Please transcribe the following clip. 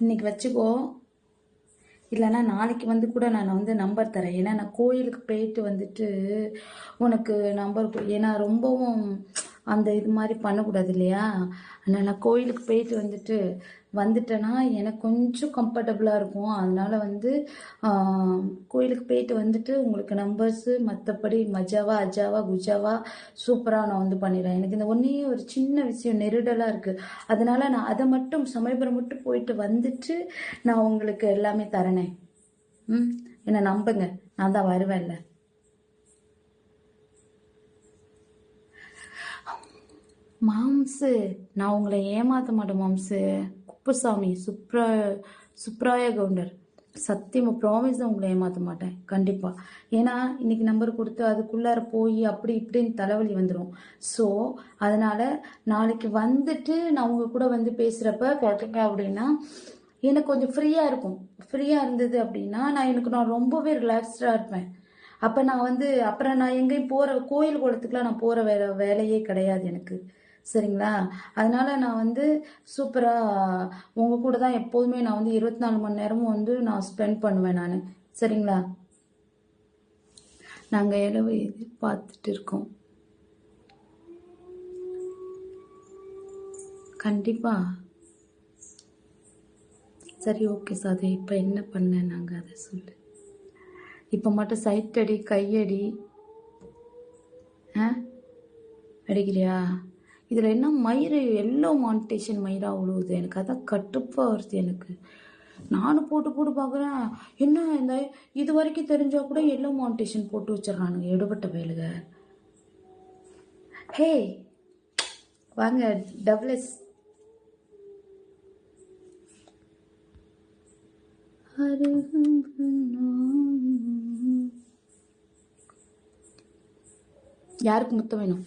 இன்னைக்கு வச்சுக்கோ, இல்லைன்னா நாளைக்கு வந்து கூட நான் வந்து நம்பர் தரேன். ஏன்னா நான் கோயிலுக்கு போயிட்டு வந்துட்டு உனக்கு நம்பர் ஏன்னா ரொம்பவும் அந்த இது மாதிரி பண்ணக்கூடாது இல்லையா? அதனால நான் கோயிலுக்கு போயிட்டு வந்துட்டேன்னா எனக்கு கொஞ்சம் கம்ஃபர்டபுளாக இருக்கும். அதனால வந்து கோயிலுக்கு போயிட்டு வந்துட்டு உங்களுக்கு நம்பர்ஸு மற்றபடி மஜாவா அஜாவா குஜாவா சூப்பராக நான் வந்து பண்ணிடுறேன். எனக்கு இந்த ஒன்றே ஒரு சின்ன விஷயம் நெருடலாக இருக்குது. அதனால நான் அதை மட்டும் சமயபுரம் மட்டும் போயிட்டு வந்துட்டு நான் உங்களுக்கு எல்லாமே தரணே. என்னை நம்புங்க, நான் தான் வருவேன்ல. மாம்சு, நான் உங்களை ஏமாத்த மாட்டேன் மாம்சு. குப்புசாமி சுப்ராய கவுண்டர் சத்தியமா ப்ராமிஸ் தான், உங்களை ஏமாத்த மாட்டேன் கண்டிப்பா. ஏன்னா இன்னைக்கு நம்பர் கொடுத்து அதுக்குள்ளார போய் அப்படி இப்படின்னு தலைவலி வந்துடும். ஸோ அதனால நாளைக்கு வந்துட்டு நான் உங்க கூட வந்து பேசுறப்ப பார்த்தீங்க அப்படின்னா எனக்கு கொஞ்சம் ஃப்ரீயா இருக்கும். ஃப்ரீயா இருந்தது அப்படின்னா நான் ரொம்பவே ரிலாக்ஸ்டா இருப்பேன். அப்ப நான் வந்து அப்புறம் நான் எங்கேயும் போற கோயில் குளத்துக்குலாம் நான் போற வேலையே கிடையாது எனக்கு. சரிங்களா? அதனால நான் வந்து சூப்பரா உங்க கூட தான் எப்போதுமே நான் வந்து 24 மணி நேரமும் வந்து நான் ஸ்பெண்ட் பண்ணுவேன் நானு. சரிங்களா? நாங்க இரவு எதிர்பார்த்துட்டு இருக்கோம். கண்டிப்பா. சரி, ஓகே சாதி. இப்ப என்ன பண்ண நாங்க அதை சொல்லு. இப்ப மட்டும் சைட் அடி கையடி அடிக்கிறியா? இதுல என்ன மயிறு எல்லோ மானிட்டேஷன் மயிரா உழுவுது. எனக்கு அதான் கட்டுப்பா வருது எனக்கு. நானும் போட்டு பாக்குறேன். என்ன இந்த இது வரைக்கும் தெரிஞ்சா கூட எல்லோ மானிட்டேஷன் போட்டு வச்சிடறானுங்க எடுபட்ட வேலுக. ஹே வாங்க டபுள்எஸ். யாருக்கு முத்தம் வேணும்?